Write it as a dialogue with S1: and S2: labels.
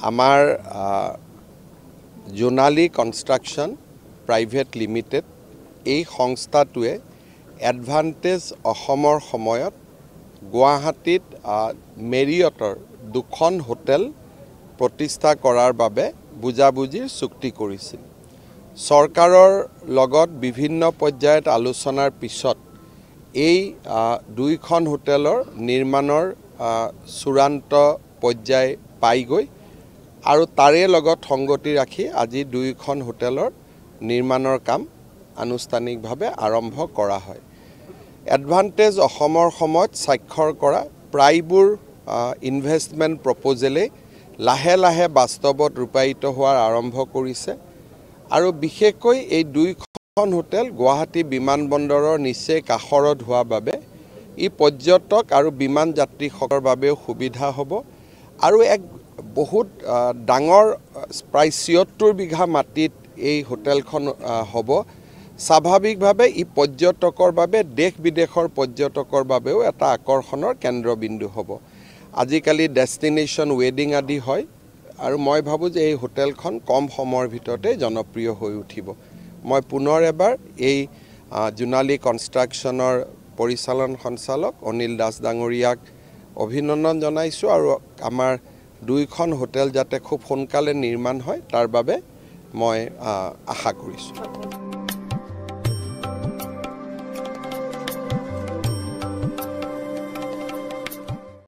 S1: আমাৰ Jonali construction private limited এই সংস্থাটোৱে এডভান্টেজ অসমৰ সময়ত গুৱাহাটীত মেৰিয়টৰ দুখন হোটেল প্ৰতিষ্ঠা কৰাৰ বাবে বুজাবুজিৰ চুক্তি কৰিছিল। চৰকাৰৰ লগত বিভিন্ন পৰ্যায়ত আলোচনাৰ পিছত এই দুইখন হোটেলৰ নিৰ্মাণৰ চূড়ান্ত পৰ্যায় পাই গৈ আৰু তাৰে লগত সংগতি ৰাখি আজি দুইখন হোটেলৰ নিৰ্মাণৰ কাম আনুষ্ঠানিকভাৱে আৰম্ভ কৰা হয়। এডভান্টেজ অসমৰ সময়ত স্বাক্ষৰ কৰা প্ৰায়বোৰ ইনভেষ্টমেণ্ট প্ৰপ'জেলে লাহে লাহে বাস্তৱত ৰূপায়িত হোৱাৰ আৰম্ভ কৰিছে আৰু বিশেষকৈ এই দুইখন হোটেল গুৱাহাটী বিমানবন্দৰৰ নিচেই কাষৰত হোৱা বাবে ই পৰ্যটক আৰু বিমান যাত্ৰীসকলৰ বাবেও সুবিধা হ'ব আৰু এক বহুত ডাঙৰ প্ৰায় ৭৬ বিঘা মাটিত এই হোটেলখন হ'ব। স্বাভাৱিকভাৱে ই পৰ্যটকৰ বাবে দেশ বিদেশৰ পৰ্যটকৰ বাবেও এটা আকৰ্ষণৰ কেন্দ্ৰবিন্দু হ'ব। আজিকালি ডেষ্টিনেশ্যন ৱেডিং আদি হয় আৰু মই ভাবোঁ যে এই হোটেলখন কম সময়ৰ ভিতৰতে জনপ্ৰিয় হৈ উঠিব। মই পুনৰ এবাৰ এই জোনালী কনষ্ট্ৰাকশ্যনৰ পৰিচালন সঞ্চালক অনিল দাস ডাঙৰীয়াক অভিনন্দন জনাইছোঁ আৰু আমাৰ দুইখন হোটেল যাতে খুব সোনকালে নিৰ্মাণ হয় তাৰ বাবে মই আশা কৰিছোঁ।